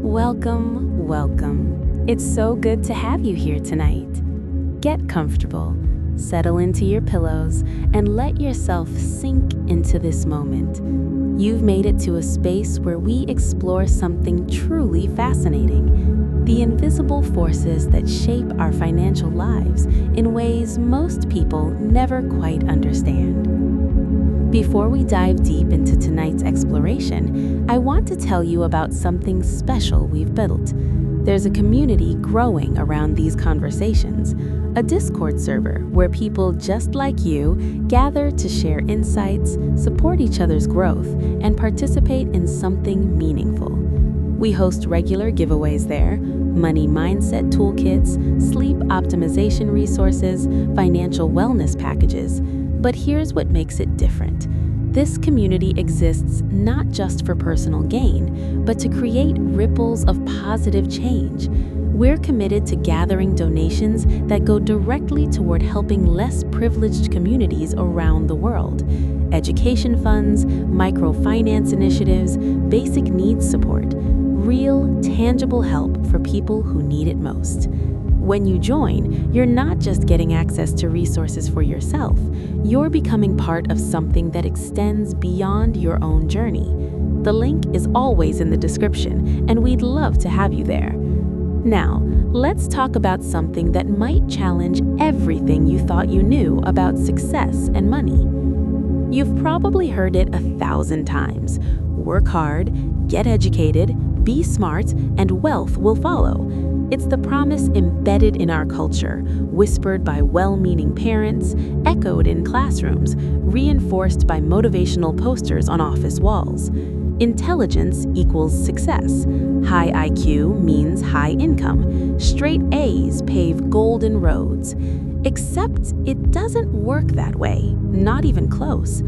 Welcome, welcome. It's so good to have you here tonight. Get comfortable, settle into your pillows, and let yourself sink into this moment. You've made it to a space where we explore something truly fascinating: the invisible forces that shape our financial lives in ways most people never quite understand. Before we dive deep into tonight's exploration, I want to tell you about something special we've built. There's a community growing around these conversations, a Discord server where people just like you gather to share insights, support each other's growth, and participate in something meaningful. We host regular giveaways there, money mindset toolkits, sleep optimization resources, financial wellness packages. But here's what makes it different. This community exists not just for personal gain, but to create ripples of positive change. We're committed to gathering donations that go directly toward helping less privileged communities around the world. Education funds, microfinance initiatives, basic needs support, real, tangible help for people who need it most. When you join, you're not just getting access to resources for yourself, you're becoming part of something that extends beyond your own journey. The link is always in the description, and we'd love to have you there. Now, let's talk about something that might challenge everything you thought you knew about success and money. You've probably heard it 1,000 times. Work hard, get educated, be smart, and wealth will follow. It's the promise embedded in our culture, whispered by well-meaning parents, echoed in classrooms, reinforced by motivational posters on office walls. Intelligence equals success. High IQ means high income. Straight A's pave golden roads. Except it doesn't work that way, not even close.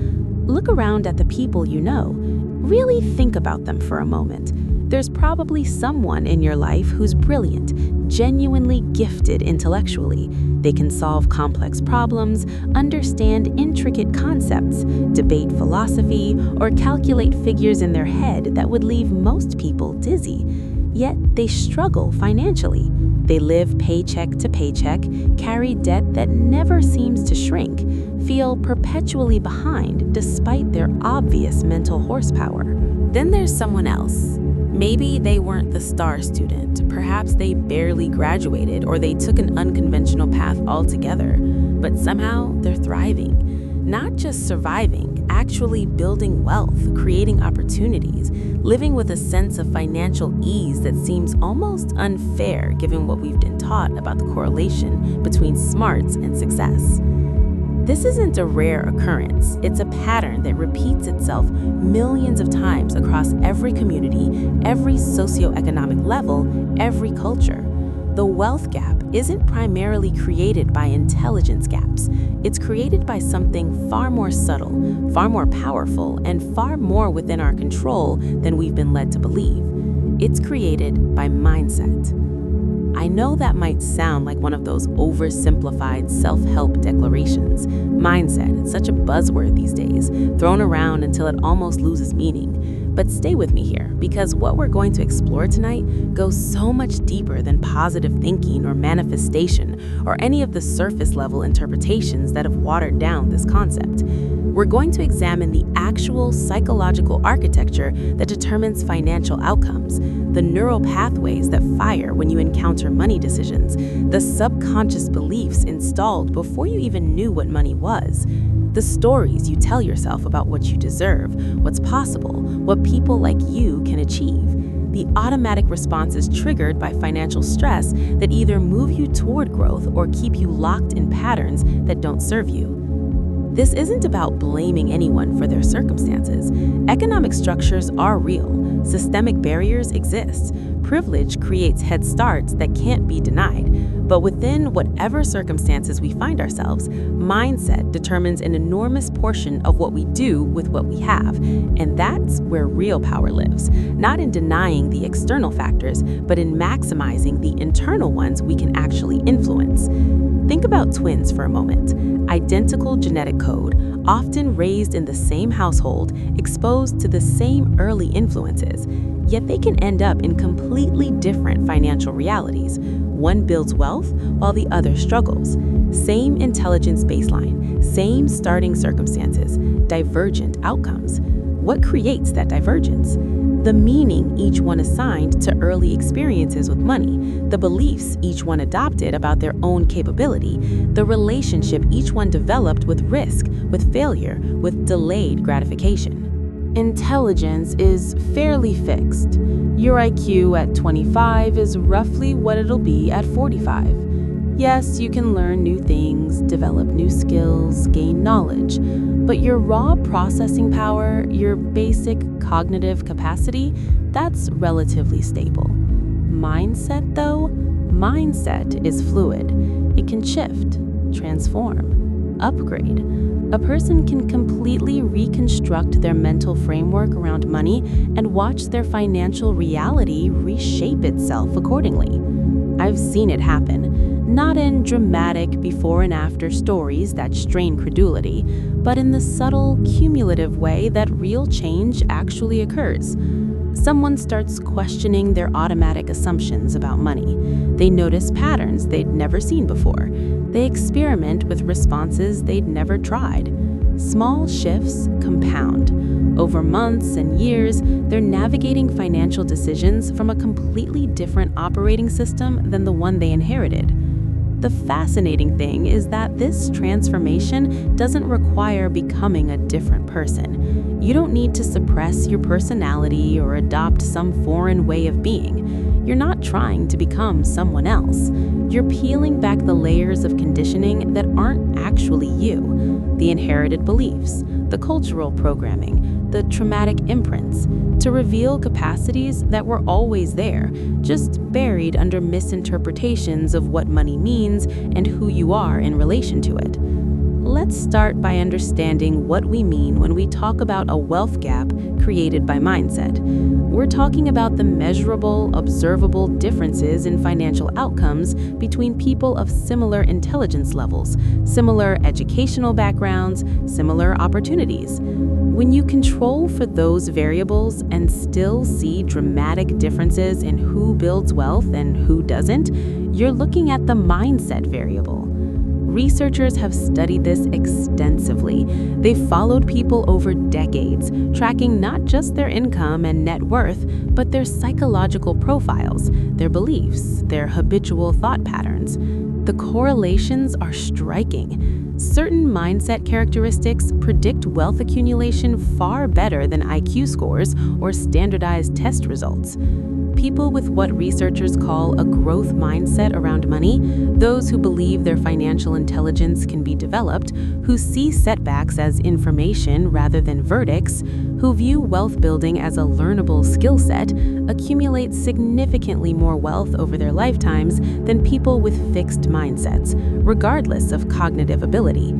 Look around at the people you know. Really think about them for a moment. There's probably someone in your life who's brilliant, genuinely gifted intellectually. They can solve complex problems, understand intricate concepts, debate philosophy, or calculate figures in their head that would leave most people dizzy. Yet they struggle financially. They live paycheck to paycheck, carry debt that never seems to shrink, feel perpetually behind despite their obvious mental horsepower. Then there's someone else. Maybe they weren't the star student, perhaps they barely graduated, or they took an unconventional path altogether, but somehow they're thriving. Not just surviving, actually building wealth, creating opportunities, living with a sense of financial ease that seems almost unfair given what we've been taught about the correlation between smarts and success. This isn't a rare occurrence. It's a pattern that repeats itself millions of times across every community, every socioeconomic level, every culture. The wealth gap isn't primarily created by intelligence gaps. It's created by something far more subtle, far more powerful, and far more within our control than we've been led to believe. It's created by mindset. I know that might sound like one of those oversimplified self-help declarations. Mindset, it's such a buzzword these days, thrown around until it almost loses meaning. But stay with me here, because what we're going to explore tonight goes so much deeper than positive thinking or manifestation or any of the surface-level interpretations that have watered down this concept. We're going to examine the actual psychological architecture that determines financial outcomes, the neural pathways that fire when you encounter money decisions, the subconscious beliefs installed before you even knew what money was, the stories you tell yourself about what you deserve, what's possible, what people like you can achieve, the automatic responses triggered by financial stress that either move you toward growth or keep you locked in patterns that don't serve you. This isn't about blaming anyone for their circumstances. Economic structures are real. Systemic barriers exist. Privilege creates head starts that can't be denied. But within whatever circumstances we find ourselves, mindset determines an enormous portion of what we do with what we have. And that's where real power lives. Not in denying the external factors, but in maximizing the internal ones we can actually influence. Think about twins for a moment. Identical genetic code, often raised in the same household, exposed to the same early influences. yet they can end up in completely different financial realities. One builds wealth while the other struggles. Same intelligence baseline, same starting circumstances, divergent outcomes. What creates that divergence? The meaning each one assigned to early experiences with money, the beliefs each one adopted about their own capability, the relationship each one developed with risk, with failure, with delayed gratification. Intelligence is fairly fixed. Your IQ at 25 is roughly what it'll be at 45. Yes, you can learn new things, develop new skills, gain knowledge, but your raw processing power, your basic cognitive capacity, that's relatively stable. Mindset, though, mindset is fluid. It can shift, transform, upgrade. A person can completely reconstruct their mental framework around money and watch their financial reality reshape itself accordingly. I've seen it happen, not in dramatic before and after stories that strain credulity, but in the subtle, cumulative way that real change actually occurs. Someone starts questioning their automatic assumptions about money. They notice patterns they'd never seen before. They experiment with responses they'd never tried. Small shifts compound. Over months and years, they're navigating financial decisions from a completely different operating system than the one they inherited. The fascinating thing is that this transformation doesn't require becoming a different person. You don't need to suppress your personality or adopt some foreign way of being. You're not trying to become someone else. You're peeling back the layers of conditioning that aren't actually you. The inherited beliefs, the cultural programming, the traumatic imprints, to reveal capacities that were always there, just buried under misinterpretations of what money means and who you are in relation to it. Let's start by understanding what we mean when we talk about a wealth gap created by mindset. We're talking about the measurable, observable differences in financial outcomes between people of similar intelligence levels, similar educational backgrounds, similar opportunities. When you control for those variables and still see dramatic differences in who builds wealth and who doesn't, you're looking at the mindset variable. Researchers have studied this extensively. They've followed people over decades, tracking not just their income and net worth, but their psychological profiles, their beliefs, their habitual thought patterns. The correlations are striking. Certain mindset characteristics predict wealth accumulation far better than IQ scores or standardized test results. People with what researchers call a growth mindset around money, those who believe their financial intelligence can be developed, who see setbacks as information rather than verdicts, who view wealth building as a learnable skill set, accumulate significantly more wealth over their lifetimes than people with fixed mindsets, regardless of cognitive ability.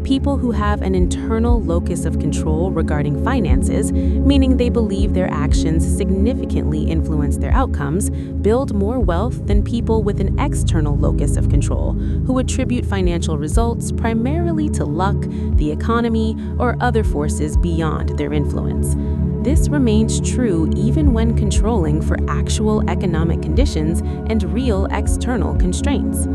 People who have an internal locus of control regarding finances, meaning they believe their actions significantly influence their outcomes, build more wealth than people with an external locus of control, who attribute financial results primarily to luck, the economy, or other forces beyond their influence. This remains true even when controlling for actual economic conditions and real external constraints.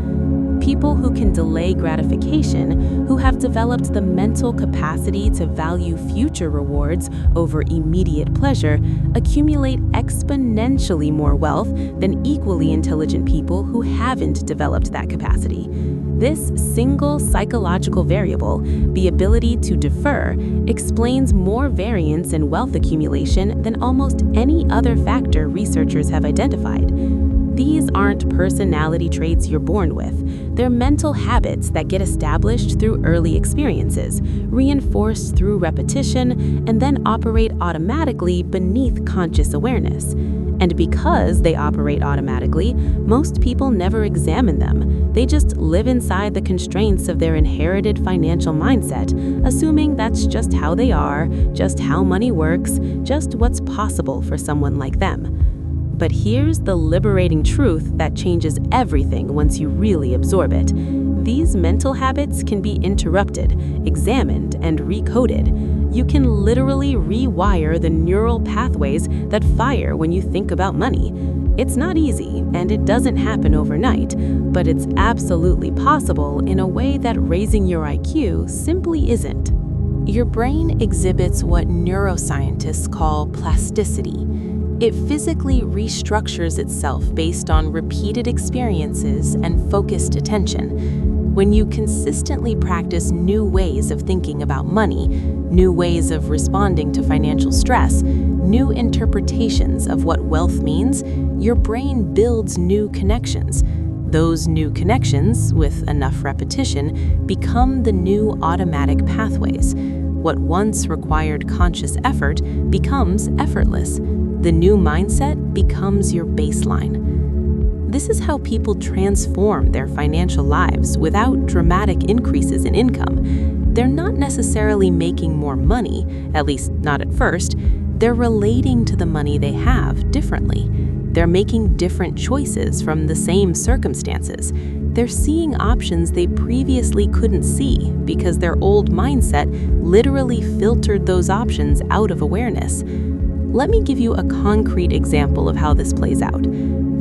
People who can delay gratification, who have developed the mental capacity to value future rewards over immediate pleasure, accumulate exponentially more wealth than equally intelligent people who haven't developed that capacity. This single psychological variable, the ability to defer, explains more variance in wealth accumulation than almost any other factor researchers have identified. These aren't personality traits you're born with. They're mental habits that get established through early experiences, reinforced through repetition, and then operate automatically beneath conscious awareness. And because they operate automatically, most people never examine them. They just live inside the constraints of their inherited financial mindset, assuming that's just how they are, just how money works, just what's possible for someone like them. But here's the liberating truth that changes everything once you really absorb it. These mental habits can be interrupted, examined, and recoded. You can literally rewire the neural pathways that fire when you think about money. It's not easy, and it doesn't happen overnight, but it's absolutely possible in a way that raising your IQ simply isn't. Your brain exhibits what neuroscientists call plasticity. It physically restructures itself based on repeated experiences and focused attention. When you consistently practice new ways of thinking about money, new ways of responding to financial stress, new interpretations of what wealth means, your brain builds new connections. Those new connections, with enough repetition, become the new automatic pathways. What once required conscious effort becomes effortless. The new mindset becomes your baseline. This is how people transform their financial lives without dramatic increases in income. They're not necessarily making more money, at least not at first. They're relating to the money they have differently. They're making different choices from the same circumstances. They're seeing options they previously couldn't see because their old mindset literally filtered those options out of awareness. Let me give you a concrete example of how this plays out.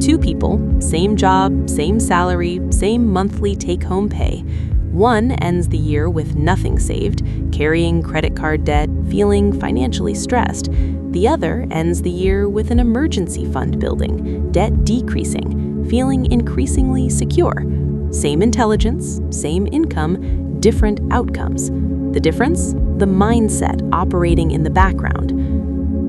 Two people, same job, same salary, same monthly take-home pay. One ends the year with nothing saved, carrying credit card debt, feeling financially stressed. The other ends the year with an emergency fund building, debt decreasing, feeling increasingly secure. Same intelligence, same income, different outcomes. The difference? The mindset operating in the background.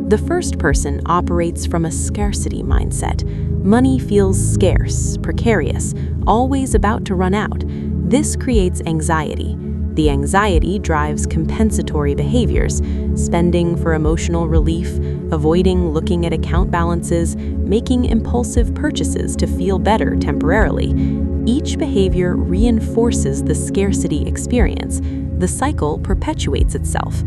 The first person operates from a scarcity mindset. Money feels scarce, precarious, always about to run out. This creates anxiety. The anxiety drives compensatory behaviors, spending for emotional relief, avoiding looking at account balances, making impulsive purchases to feel better temporarily. Each behavior reinforces the scarcity experience. The cycle perpetuates itself.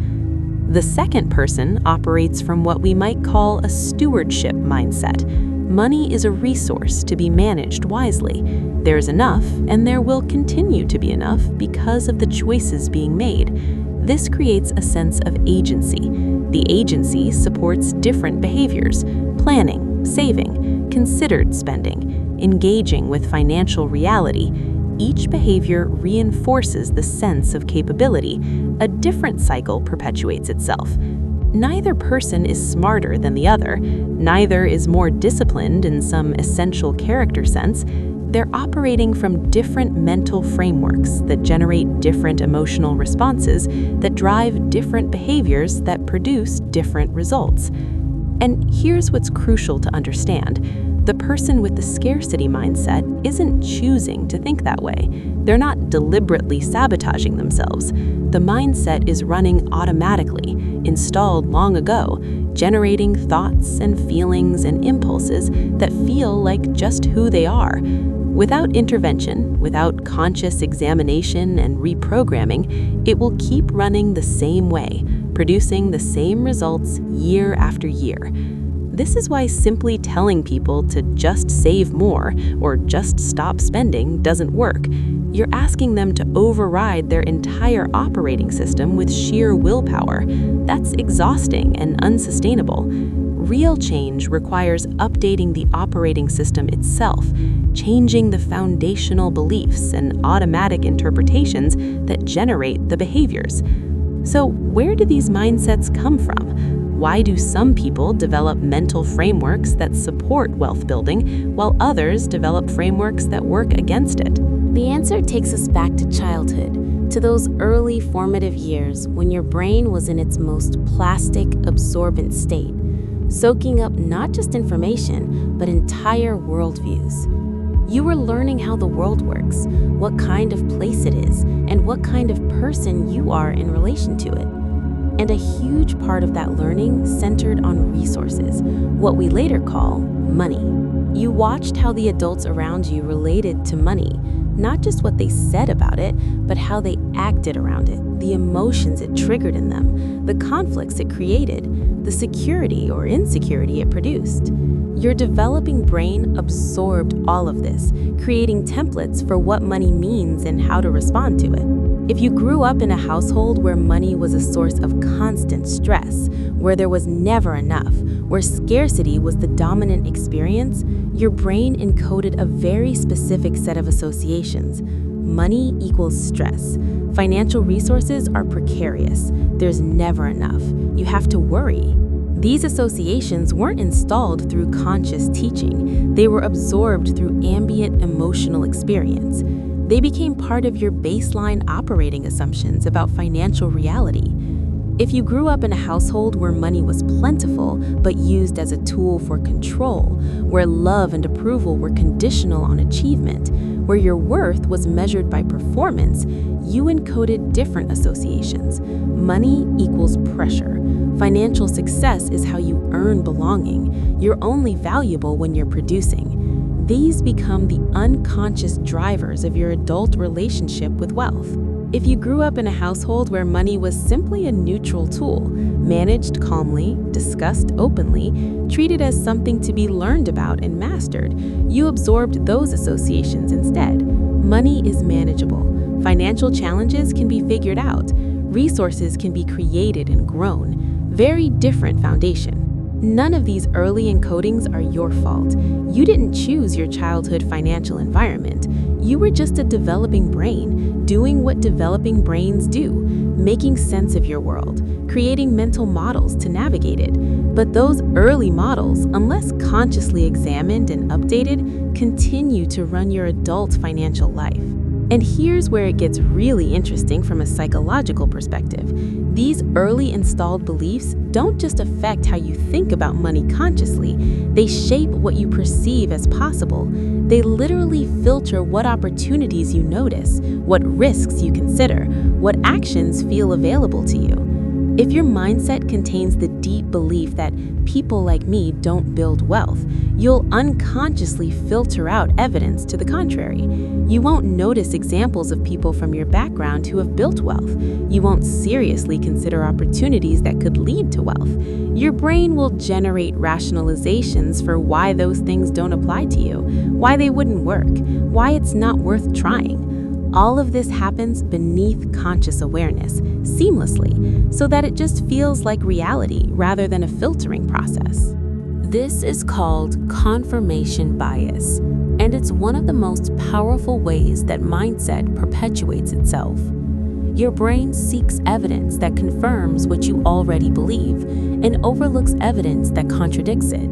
The second person operates from what we might call a stewardship mindset. Money is a resource to be managed wisely. There's enough, and there will continue to be enough because of the choices being made. This creates a sense of agency. The agency supports different behaviors: planning, saving, considered spending, engaging with financial reality. Each behavior reinforces the sense of capability. A different cycle perpetuates itself. Neither person is smarter than the other. Neither is more disciplined in some essential character sense. They're operating from different mental frameworks that generate different emotional responses that drive different behaviors that produce different results. And here's what's crucial to understand. The person with the scarcity mindset isn't choosing to think that way. They're not deliberately sabotaging themselves. The mindset is running automatically, installed long ago, generating thoughts and feelings and impulses that feel like just who they are. Without intervention, without conscious examination and reprogramming, it will keep running the same way, producing the same results year after year. This is why simply telling people to just save more or just stop spending doesn't work. You're asking them to override their entire operating system with sheer willpower. That's exhausting and unsustainable. Real change requires updating the operating system itself, changing the foundational beliefs and automatic interpretations that generate the behaviors. So, where do these mindsets come from? Why do some people develop mental frameworks that support wealth building, while others develop frameworks that work against it? The answer takes us back to childhood, to those early formative years when your brain was in its most plastic, absorbent state, soaking up not just information, but entire worldviews. You were learning how the world works, what kind of place it is, and what kind of person you are in relation to it. And a huge part of that learning centered on resources, what we later call money. You watched how the adults around you related to money, not just what they said about it, but how they acted around it, the emotions it triggered in them, the conflicts it created, the security or insecurity it produced. Your developing brain absorbed all of this, creating templates for what money means and how to respond to it. If you grew up in a household where money was a source of constant stress, where there was never enough, where scarcity was the dominant experience, your brain encoded a very specific set of associations. Money equals stress. Financial resources are precarious. There's never enough. You have to worry. These associations weren't installed through conscious teaching. They were absorbed through ambient emotional experience. They became part of your baseline operating assumptions about financial reality. If you grew up in a household where money was plentiful but used as a tool for control, where love and approval were conditional on achievement, where your worth was measured by performance, you encoded different associations. Money equals pressure. Financial success is how you earn belonging. You're only valuable when you're producing. These become the unconscious drivers of your adult relationship with wealth. If you grew up in a household where money was simply a neutral tool, managed calmly, discussed openly, treated as something to be learned about and mastered, you absorbed those associations instead. Money is manageable. Financial challenges can be figured out. Resources can be created and grown. Very different foundation. None of these early encodings are your fault. You didn't choose your childhood financial environment. You were just a developing brain, doing what developing brains do, making sense of your world, creating mental models to navigate it. But those early models, unless consciously examined and updated, continue to run your adult financial life. And here's where it gets really interesting from a psychological perspective. These early installed beliefs don't just affect how you think about money consciously, they shape what you perceive as possible. They literally filter what opportunities you notice, what risks you consider, what actions feel available to you. If your mindset contains the deep belief that people like me don't build wealth, you'll unconsciously filter out evidence to the contrary. You won't notice examples of people from your background who have built wealth. You won't seriously consider opportunities that could lead to wealth. Your brain will generate rationalizations for why those things don't apply to you, why they wouldn't work, why it's not worth trying. All of this happens beneath conscious awareness, seamlessly, so that it just feels like reality rather than a filtering process. This is called confirmation bias, and it's one of the most powerful ways that mindset perpetuates itself. Your brain seeks evidence that confirms what you already believe and overlooks evidence that contradicts it.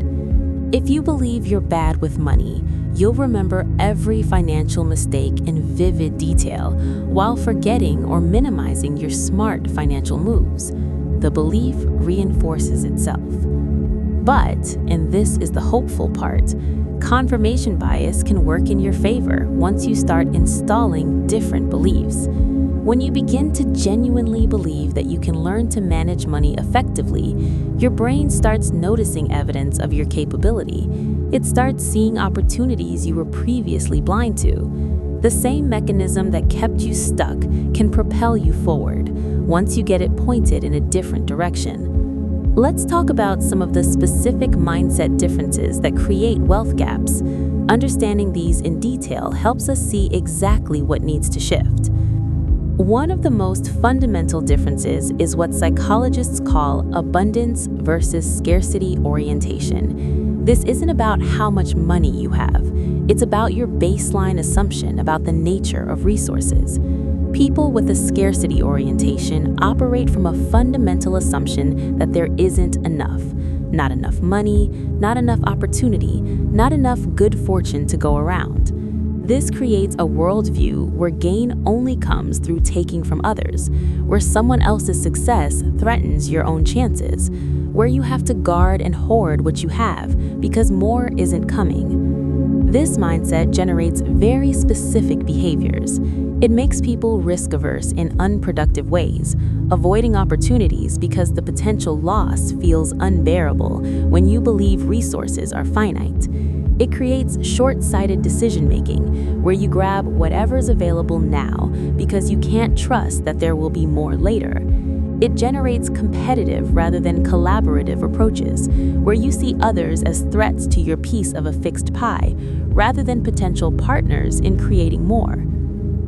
If you believe you're bad with money, you'll remember every financial mistake in vivid detail while forgetting or minimizing your smart financial moves. The belief reinforces itself. But, and this is the hopeful part, confirmation bias can work in your favor once you start installing different beliefs. When you begin to genuinely believe that you can learn to manage money effectively, your brain starts noticing evidence of your capability. It starts seeing opportunities you were previously blind to. The same mechanism that kept you stuck can propel you forward once you get it pointed in a different direction. Let's talk about some of the specific mindset differences that create wealth gaps. Understanding these in detail helps us see exactly what needs to shift. One of the most fundamental differences is what psychologists call abundance versus scarcity orientation. This isn't about how much money you have. It's about your baseline assumption about the nature of resources. People with a scarcity orientation operate from a fundamental assumption that there isn't enough. Not enough money, not enough opportunity, not enough good fortune to go around. This creates a worldview where gain only comes through taking from others, where someone else's success threatens your own chances, where you have to guard and hoard what you have because more isn't coming. This mindset generates very specific behaviors. It makes people risk-averse in unproductive ways, avoiding opportunities because the potential loss feels unbearable when you believe resources are finite. It creates short-sighted decision-making, where you grab whatever's available now because you can't trust that there will be more later. It generates competitive rather than collaborative approaches, where you see others as threats to your piece of a fixed pie, rather than potential partners in creating more.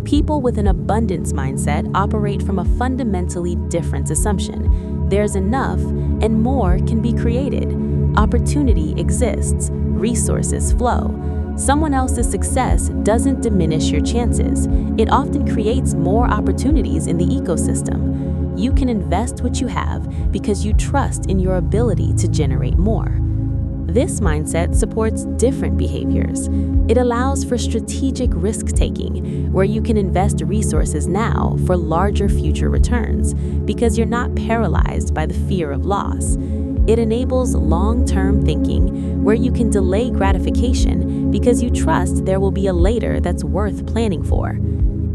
People with an abundance mindset operate from a fundamentally different assumption. There's enough, and more can be created. Opportunity exists, resources flow. Someone else's success doesn't diminish your chances. It often creates more opportunities in the ecosystem. You can invest what you have because you trust in your ability to generate more. This mindset supports different behaviors. It allows for strategic risk-taking, where you can invest resources now for larger future returns because you're not paralyzed by the fear of loss. It enables long-term thinking, where you can delay gratification because you trust there will be a later that's worth planning for.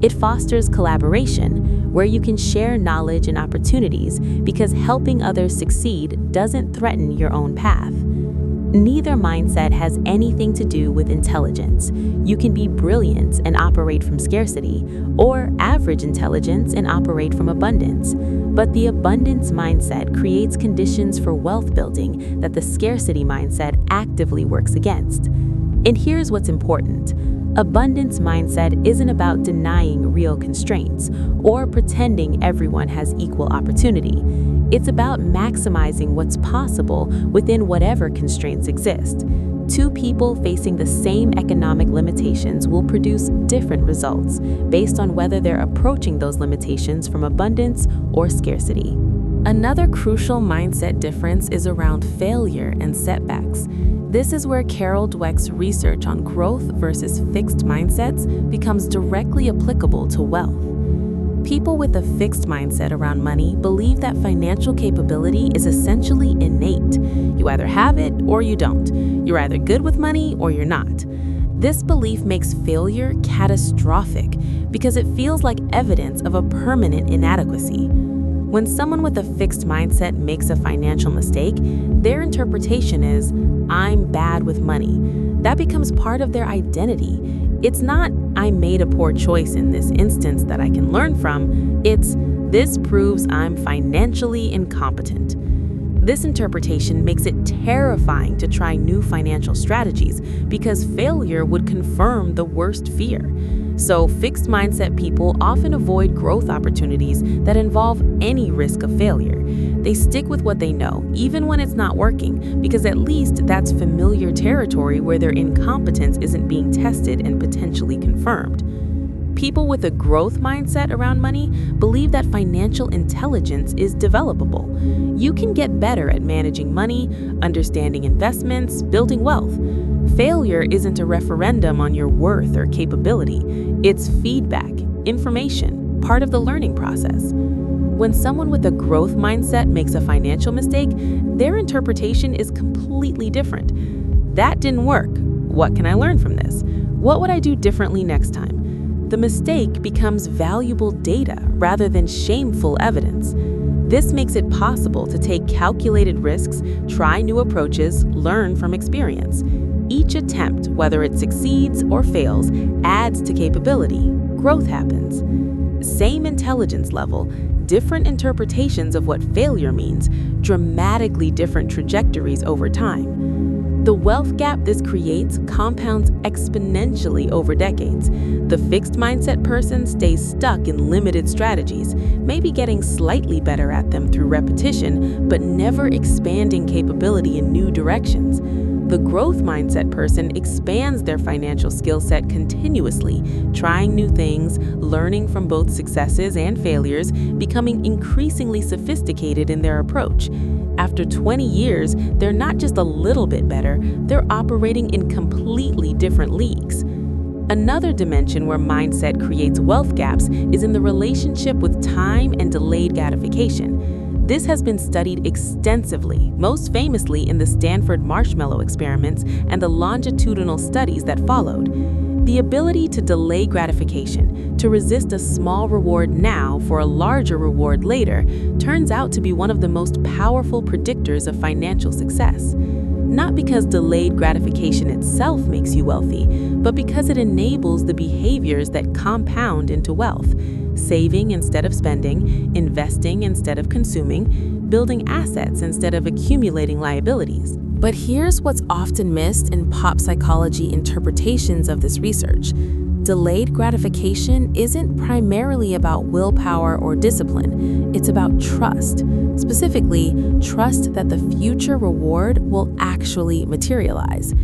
It fosters collaboration, where you can share knowledge and opportunities because helping others succeed doesn't threaten your own path. Neither mindset has anything to do with intelligence. You can be brilliant and operate from scarcity, or average intelligence and operate from abundance. But the abundance mindset creates conditions for wealth building that the scarcity mindset actively works against. And here's what's important. Abundance mindset isn't about denying real constraints or pretending everyone has equal opportunity. It's about maximizing what's possible within whatever constraints exist. Two people facing the same economic limitations will produce different results based on whether they're approaching those limitations from abundance or scarcity. Another crucial mindset difference is around failure and setbacks. This is where Carol Dweck's research on growth versus fixed mindsets becomes directly applicable to wealth. People with a fixed mindset around money believe that financial capability is essentially innate. You either have it or you don't. You're either good with money or you're not. This belief makes failure catastrophic because it feels like evidence of a permanent inadequacy. When someone with a fixed mindset makes a financial mistake, their interpretation is, "I'm bad with money." That becomes part of their identity. It's not, "I made a poor choice in this instance that I can learn from." It's, "This proves I'm financially incompetent." This interpretation makes it terrifying to try new financial strategies because failure would confirm the worst fear. So, fixed mindset people often avoid growth opportunities that involve any risk of failure. They stick with what they know, even when it's not working, because at least that's familiar territory where their incompetence isn't being tested and potentially confirmed. People with a growth mindset around money believe that financial intelligence is developable. You can get better at managing money, understanding investments, building wealth. Failure isn't a referendum on your worth or capability. It's feedback, information, part of the learning process. When someone with a growth mindset makes a financial mistake, their interpretation is completely different. That didn't work. What can I learn from this? What would I do differently next time? The mistake becomes valuable data rather than shameful evidence. This makes it possible to take calculated risks, try new approaches, learn from experience. Each attempt, whether it succeeds or fails, adds to capability. Growth happens. Same intelligence level, different interpretations of what failure means, dramatically different trajectories over time. The wealth gap this creates compounds exponentially over decades. The fixed mindset person stays stuck in limited strategies, maybe getting slightly better at them through repetition, but never expanding capability in new directions. The growth mindset person expands their financial skill set continuously, trying new things, learning from both successes and failures, becoming increasingly sophisticated in their approach. After 20 years, they're not just a little bit better, they're operating in completely different leagues. Another dimension where mindset creates wealth gaps is in the relationship with time and delayed gratification. This has been studied extensively, most famously in the Stanford marshmallow experiments and the longitudinal studies that followed. The ability to delay gratification, to resist a small reward now for a larger reward later, turns out to be one of the most powerful predictors of financial success. Not because delayed gratification itself makes you wealthy, but because it enables the behaviors that compound into wealth. saving instead of spending, investing instead of consuming, building assets instead of accumulating liabilities. But here's what's often missed in pop psychology interpretations of this research. Delayed gratification isn't primarily about willpower or discipline. It's about trust. Specifically, trust that the future reward will actually materialize.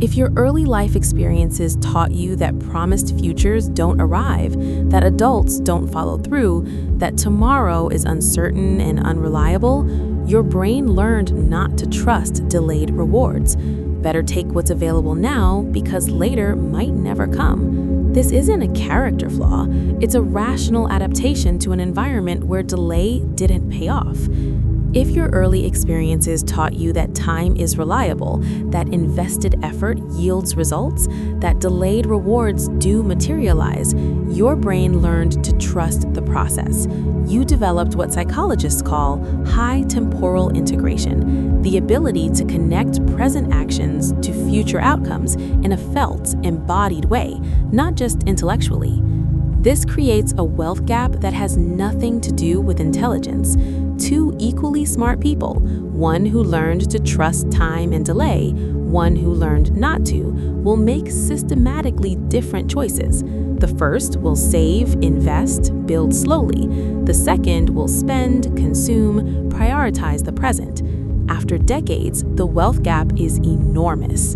If your early life experiences taught you that promised futures don't arrive, that adults don't follow through, that tomorrow is uncertain and unreliable, your brain learned not to trust delayed rewards. Better take what's available now because later might never come. This isn't a character flaw, it's a rational adaptation to an environment where delay didn't pay off. If your early experiences taught you that time is reliable, that invested effort yields results, that delayed rewards do materialize, your brain learned to trust the process. You developed what psychologists call high temporal integration, the ability to connect present actions to future outcomes in a felt, embodied way, not just intellectually. This creates a wealth gap that has nothing to do with intelligence. Two equally smart people, one who learned to trust time and delay, one who learned not to, will make systematically different choices. The first will save, invest, build slowly. The second will spend, consume, prioritize the present. After decades, the wealth gap is enormous.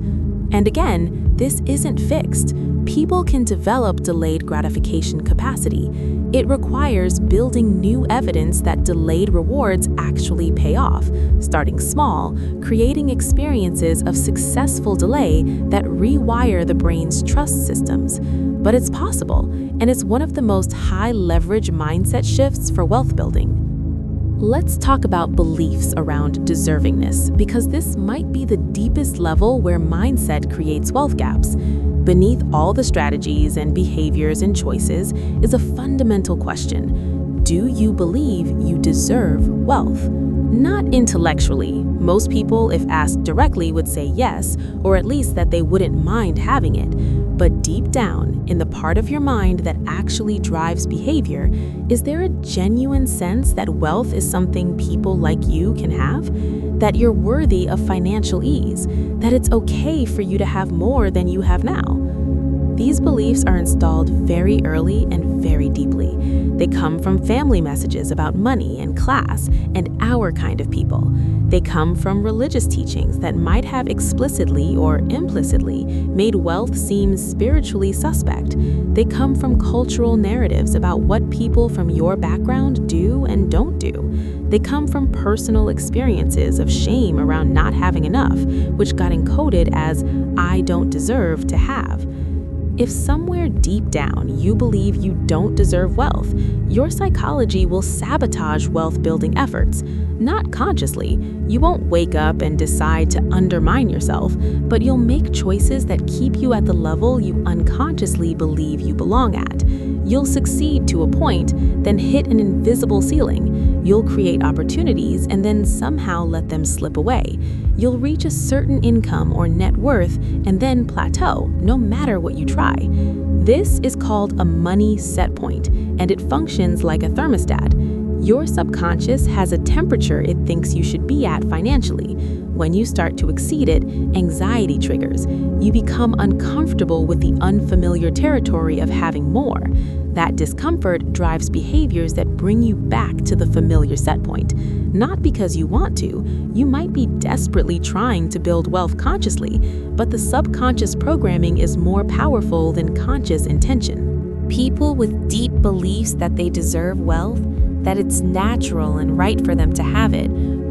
And again, this isn't fixed. People can develop delayed gratification capacity. It requires building new evidence that delayed rewards actually pay off, starting small, creating experiences of successful delay that rewire the brain's trust systems. But it's possible, and it's one of the most high-leverage mindset shifts for wealth building. Let's talk about beliefs around deservingness, because this might be the deepest level where mindset creates wealth gaps. Beneath all the strategies and behaviors and choices is a fundamental question. Do you believe you deserve wealth? Not intellectually. Most people, if asked directly, would say yes, or at least that they wouldn't mind having it. But deep down, in the part of your mind that actually drives behavior, is there a genuine sense that wealth is something people like you can have? That you're worthy of financial ease? That it's okay for you to have more than you have now? These beliefs are installed very early and very deeply. They come from family messages about money and class and our kind of people. They come from religious teachings that might have explicitly or implicitly made wealth seem spiritually suspect. They come from cultural narratives about what people from your background do and don't do. They come from personal experiences of shame around not having enough, which got encoded as "I don't deserve to have." If somewhere deep down you believe you don't deserve wealth, your psychology will sabotage wealth-building efforts. Not consciously, you won't wake up and decide to undermine yourself, but you'll make choices that keep you at the level you unconsciously believe you belong at. You'll succeed to a point, then hit an invisible ceiling. You'll create opportunities and then somehow let them slip away. You'll reach a certain income or net worth and then plateau, no matter what you try. This is called a money set point, and it functions like a thermostat. Your subconscious has a temperature it thinks you should be at financially. When you start to exceed it, anxiety triggers. You become uncomfortable with the unfamiliar territory of having more. That discomfort drives behaviors that bring you back to the familiar set point. Not because you want to, you might be desperately trying to build wealth consciously, but the subconscious programming is more powerful than conscious intention. People with deep beliefs that they deserve wealth, that it's natural and right for them to have it,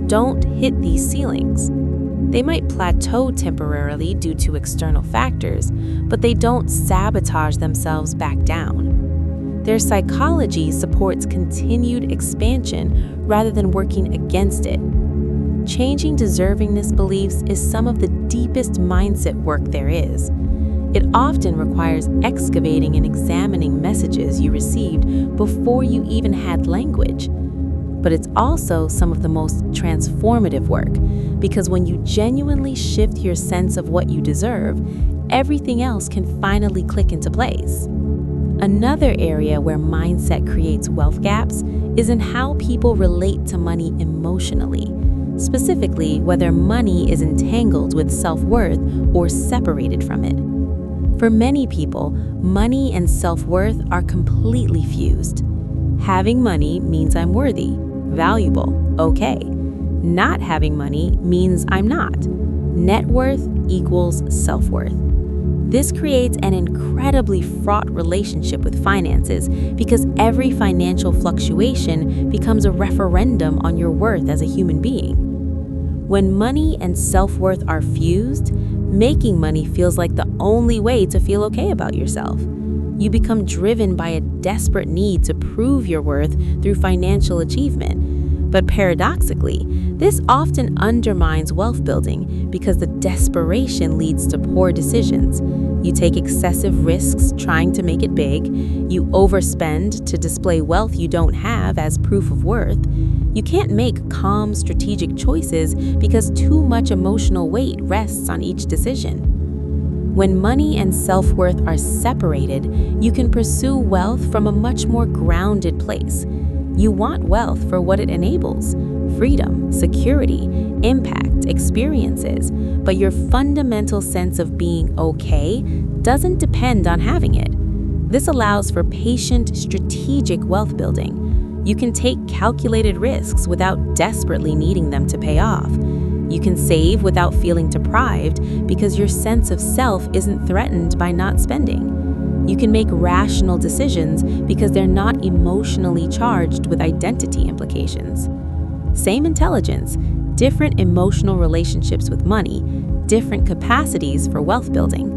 don't hit these ceilings. They might plateau temporarily due to external factors, but they don't sabotage themselves back down. Their psychology supports continued expansion rather than working against it. Changing deservingness beliefs is some of the deepest mindset work there is. It often requires excavating and examining messages you received before you even had language. But it's also some of the most transformative work, because when you genuinely shift your sense of what you deserve, everything else can finally click into place. Another area where mindset creates wealth gaps is in how people relate to money emotionally, specifically whether money is entangled with self-worth or separated from it. For many people, money and self-worth are completely fused. Having money means I'm worthy, valuable, okay. Not having money means I'm not. Net worth equals self-worth. This creates an incredibly fraught relationship with finances because every financial fluctuation becomes a referendum on your worth as a human being. When money and self-worth are fused, making money feels like the only way to feel okay about yourself. You become driven by a desperate need to prove your worth through financial achievement. But paradoxically, this often undermines wealth building because the desperation leads to poor decisions. You take excessive risks trying to make it big. You overspend to display wealth you don't have as proof of worth. You can't make calm, strategic choices because too much emotional weight rests on each decision. When money and self-worth are separated, you can pursue wealth from a much more grounded place. You want wealth for what it enables: freedom, security, impact, experiences, but your fundamental sense of being okay doesn't depend on having it. This allows for patient, strategic wealth building. You can take calculated risks without desperately needing them to pay off. You can save without feeling deprived because your sense of self isn't threatened by not spending. You can make rational decisions because they're not emotionally charged with identity implications. Same intelligence, different emotional relationships with money, different capacities for wealth building.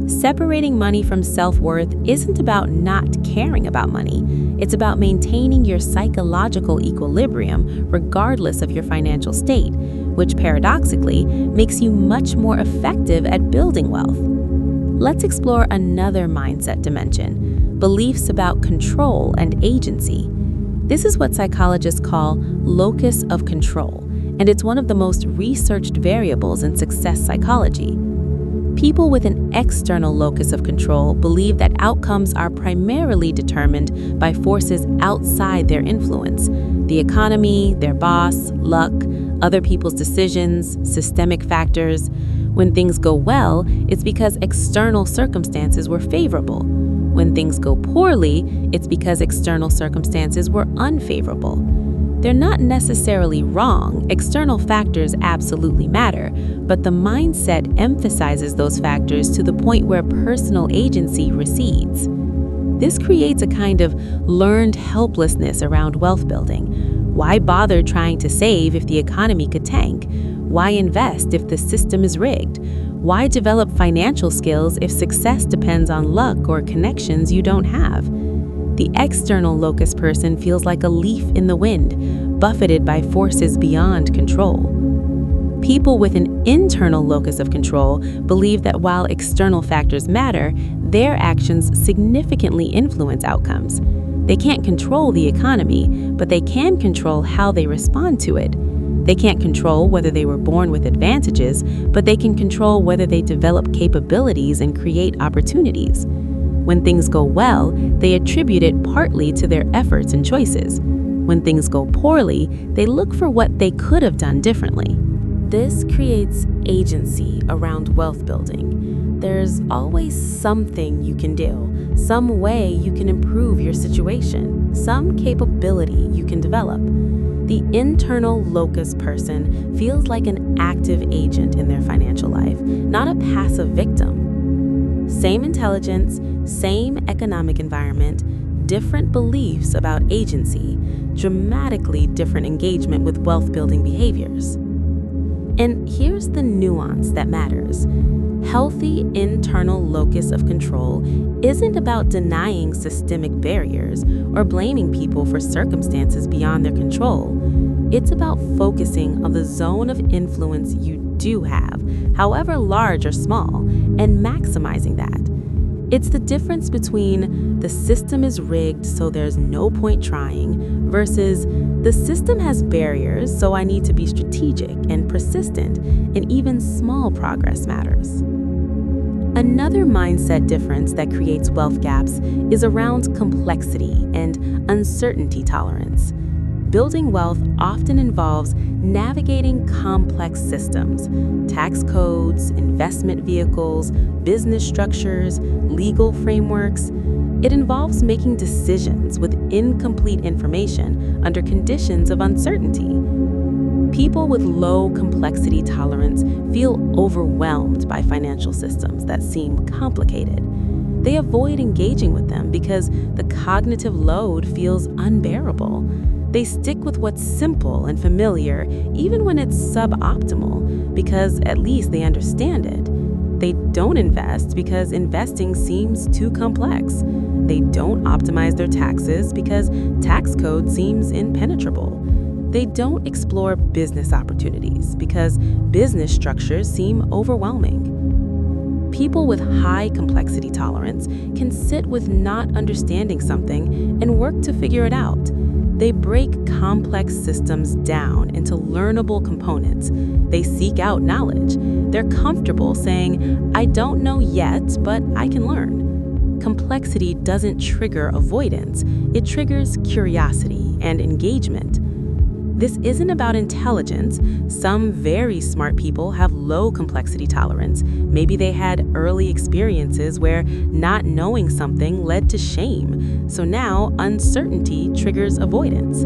Separating money from self-worth isn't about not caring about money. It's about maintaining your psychological equilibrium regardless of your financial state, which paradoxically makes you much more effective at building wealth. Let's explore another mindset dimension: beliefs about control and agency. This is what psychologists call locus of control, and it's one of the most researched variables in success psychology. People with an external locus of control believe that outcomes are primarily determined by forces outside their influence: the economy, their boss, luck, other people's decisions, systemic factors. When things go well, it's because external circumstances were favorable. When things go poorly, it's because external circumstances were unfavorable. They're not necessarily wrong. External factors absolutely matter, but the mindset emphasizes those factors to the point where personal agency recedes. This creates a kind of learned helplessness around wealth building. Why bother trying to save if the economy could tank? Why invest if the system is rigged? Why develop financial skills if success depends on luck or connections you don't have? The external locus person feels like a leaf in the wind, buffeted by forces beyond control. People with an internal locus of control believe that while external factors matter, their actions significantly influence outcomes. They can't control the economy, but they can control how they respond to it. They can't control whether they were born with advantages, but they can control whether they develop capabilities and create opportunities. When things go well, they attribute it partly to their efforts and choices. When things go poorly, they look for what they could have done differently. This creates agency around wealth building. There's always something you can do, some way you can improve your situation, some capability you can develop. The internal locus person feels like an active agent in their financial life, not a passive victim. Same intelligence, same economic environment, different beliefs about agency, dramatically different engagement with wealth-building behaviors. And here's the nuance that matters. Healthy internal locus of control isn't about denying systemic barriers or blaming people for circumstances beyond their control. It's about focusing on the zone of influence you do have, however large or small, and maximizing that. It's the difference between the system is rigged so there's no point trying versus the system has barriers so I need to be strategic and persistent, and even small progress matters. Another mindset difference that creates wealth gaps is around complexity and uncertainty tolerance. Building wealth often involves navigating complex systems, tax codes, investment vehicles, business structures, legal frameworks. It involves making decisions with incomplete information under conditions of uncertainty. People with low complexity tolerance feel overwhelmed by financial systems that seem complicated. They avoid engaging with them because the cognitive load feels unbearable. They stick with what's simple and familiar, even when it's suboptimal, because at least they understand it. They don't invest because investing seems too complex. They don't optimize their taxes because tax code seems impenetrable. They don't explore business opportunities because business structures seem overwhelming. People with high complexity tolerance can sit with not understanding something and work to figure it out. They break complex systems down into learnable components. They seek out knowledge. They're comfortable saying, "I don't know yet, but I can learn." Complexity doesn't trigger avoidance, it triggers curiosity and engagement. This isn't about intelligence. Some very smart people have low complexity tolerance. Maybe they had early experiences where not knowing something led to shame. So now uncertainty triggers avoidance.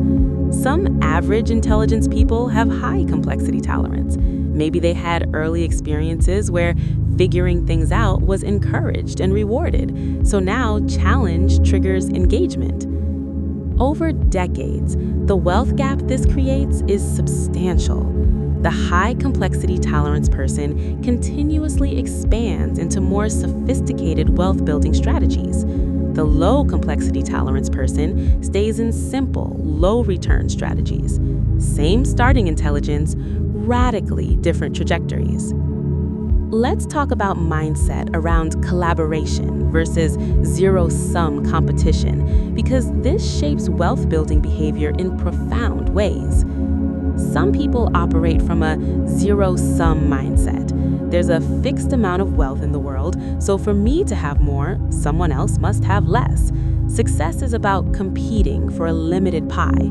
Some average intelligence people have high complexity tolerance. Maybe they had early experiences where figuring things out was encouraged and rewarded. So now challenge triggers engagement. Over decades, the wealth gap this creates is substantial. The high complexity tolerance person continuously expands into more sophisticated wealth building strategies. The low complexity tolerance person stays in simple, low return strategies. Same starting intelligence, radically different trajectories. Let's talk about mindset around collaboration versus zero-sum competition, because this shapes wealth-building behavior in profound ways. Some people operate from a zero-sum mindset. There's a fixed amount of wealth in the world, so for me to have more, someone else must have less. Success is about competing for a limited pie.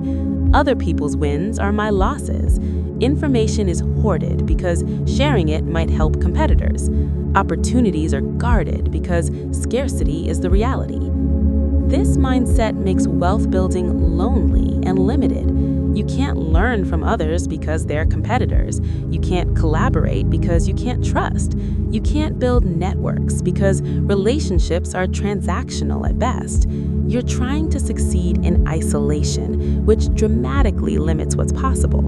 Other people's wins are my losses. Information is hoarded because sharing it might help competitors. Opportunities are guarded because scarcity is the reality. This mindset makes wealth building lonely and limited. You can't learn from others because they're competitors. You can't collaborate because you can't trust. You can't build networks because relationships are transactional at best. You're trying to succeed in isolation, which dramatically limits what's possible.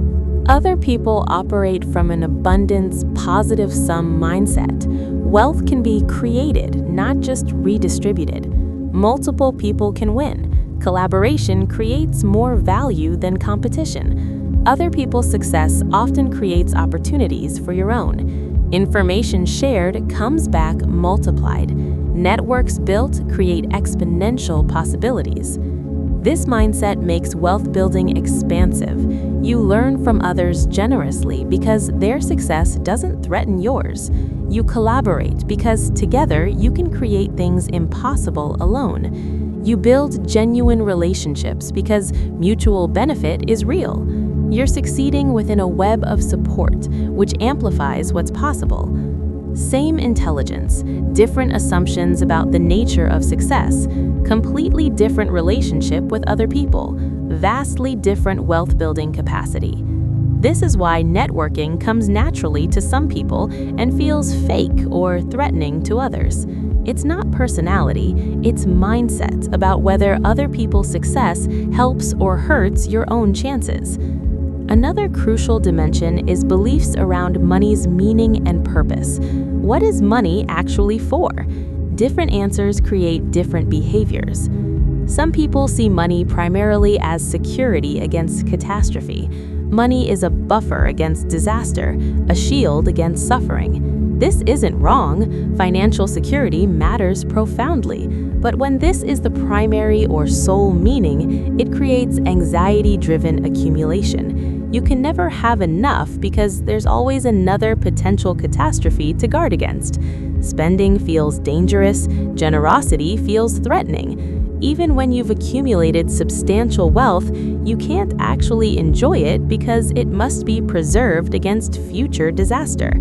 Other people operate from an abundance, positive sum mindset. Wealth can be created, not just redistributed. Multiple people can win. Collaboration creates more value than competition. Other people's success often creates opportunities for your own. Information shared comes back multiplied. Networks built create exponential possibilities. This mindset makes wealth building expansive. You learn from others generously because their success doesn't threaten yours. You collaborate because together you can create things impossible alone. You build genuine relationships because mutual benefit is real. You're succeeding within a web of support, which amplifies what's possible. Same intelligence, different assumptions about the nature of success, completely different relationship with other people, vastly different wealth-building capacity. This is why networking comes naturally to some people and feels fake or threatening to others. It's not personality, it's mindset about whether other people's success helps or hurts your own chances. Another crucial dimension is beliefs around money's meaning and purpose. What is money actually for? Different answers create different behaviors. Some people see money primarily as security against catastrophe. Money is a buffer against disaster, a shield against suffering. This isn't wrong. Financial security matters profoundly. But when this is the primary or sole meaning, it creates anxiety-driven accumulation. You can never have enough because there's always another potential catastrophe to guard against. Spending feels dangerous, generosity feels threatening. Even when you've accumulated substantial wealth, you can't actually enjoy it because it must be preserved against future disaster.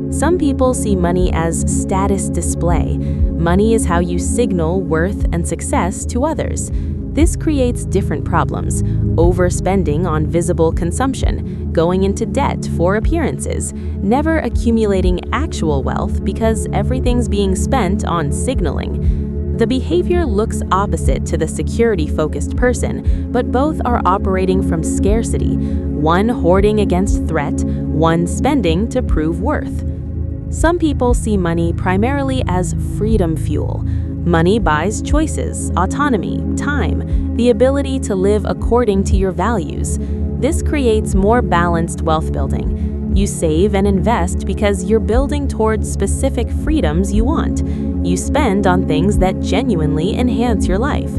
Some people see money as status display. Money is how you signal worth and success to others. This creates different problems: overspending on visible consumption, going into debt for appearances, never accumulating actual wealth because everything's being spent on signaling. The behavior looks opposite to the security-focused person, but both are operating from scarcity, one hoarding against threat, one spending to prove worth. Some people see money primarily as freedom fuel. Money buys choices, autonomy, time, the ability to live according to your values. This creates more balanced wealth building. You save and invest because you're building towards specific freedoms you want. You spend on things that genuinely enhance your life.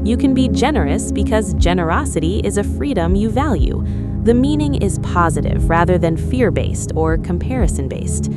You can be generous because generosity is a freedom you value. The meaning is positive rather than fear-based or comparison-based.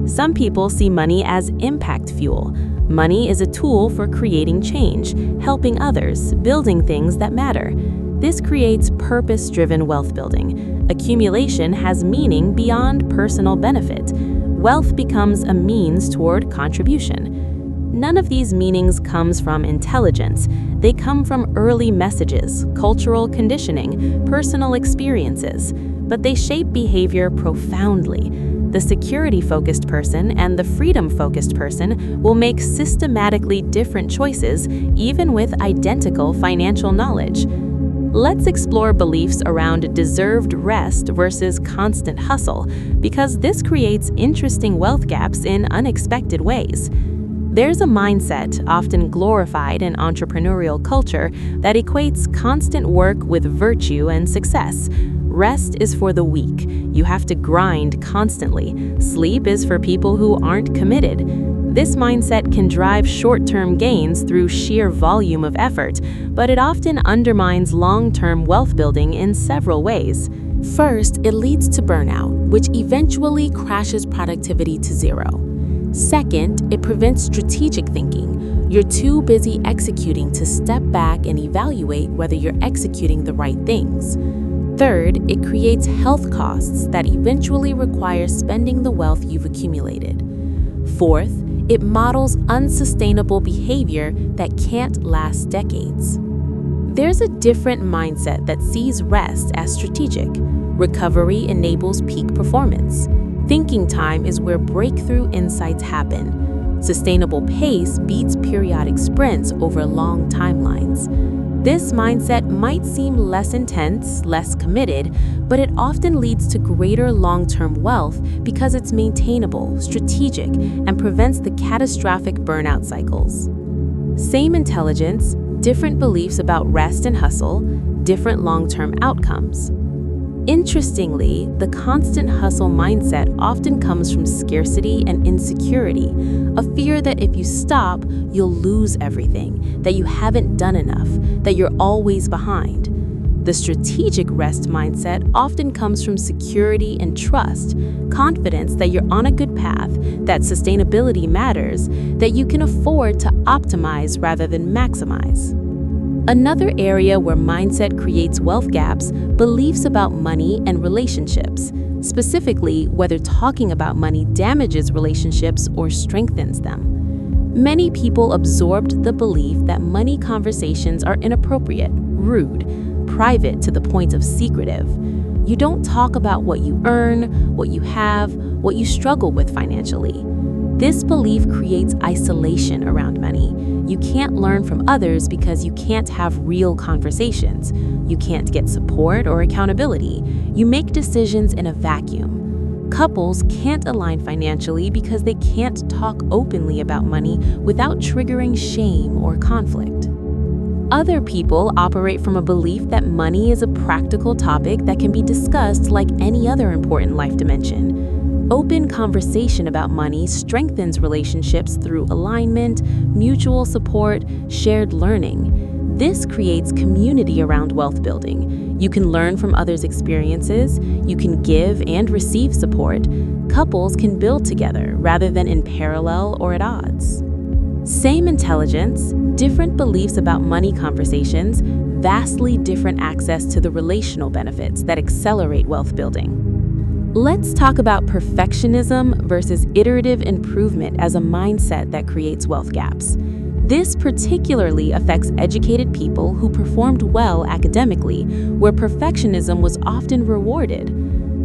Some people see money as impact fuel. Money is a tool for creating change, helping others, building things that matter. This creates purpose-driven wealth building. Accumulation has meaning beyond personal benefit. Wealth becomes a means toward contribution. None of these meanings comes from intelligence. They come from early messages, cultural conditioning, personal experiences, but they shape behavior profoundly. The security-focused person and the freedom-focused person will make systematically different choices even with identical financial knowledge. Let's explore beliefs around deserved rest versus constant hustle, because this creates interesting wealth gaps in unexpected ways. There's a mindset, often glorified in entrepreneurial culture, that equates constant work with virtue and success. Rest is for the weak. You have to grind constantly. Sleep is for people who aren't committed. This mindset can drive short-term gains through sheer volume of effort, but it often undermines long-term wealth building in several ways. First, it leads to burnout, which eventually crashes productivity to zero. Second, it prevents strategic thinking. You're too busy executing to step back and evaluate whether you're executing the right things. Third, it creates health costs that eventually require spending the wealth you've accumulated. Fourth, it models unsustainable behavior that can't last decades. There's a different mindset that sees rest as strategic. Recovery enables peak performance. Thinking time is where breakthrough insights happen. Sustainable pace beats periodic sprints over long timelines. This mindset might seem less intense, less committed, but it often leads to greater long-term wealth because it's maintainable, strategic, and prevents the catastrophic burnout cycles. Same intelligence, different beliefs about rest and hustle, different long-term outcomes. Interestingly, the constant hustle mindset often comes from scarcity and insecurity, a fear that if you stop, you'll lose everything, that you haven't done enough, that you're always behind. The strategic rest mindset often comes from security and trust, confidence that you're on a good path, that sustainability matters, that you can afford to optimize rather than maximize. Another area where mindset creates wealth gaps, beliefs about money and relationships, specifically whether talking about money damages relationships or strengthens them. Many people absorbed the belief that money conversations are inappropriate, rude, private to the point of secretive. You don't talk about what you earn, what you have, what you struggle with financially. This belief creates isolation around money. You can't learn from others because you can't have real conversations. You can't get support or accountability. You make decisions in a vacuum. Couples can't align financially because they can't talk openly about money without triggering shame or conflict. Other people operate from a belief that money is a practical topic that can be discussed like any other important life dimension. Open conversation about money strengthens relationships through alignment, mutual support, shared learning. This creates community around wealth building. You can learn from others' experiences, you can give and receive support. Couples can build together rather than in parallel or at odds. Same intelligence, different beliefs about money conversations, vastly different access to the relational benefits that accelerate wealth building. Let's talk about perfectionism versus iterative improvement as a mindset that creates wealth gaps. This particularly affects educated people who performed well academically, where perfectionism was often rewarded.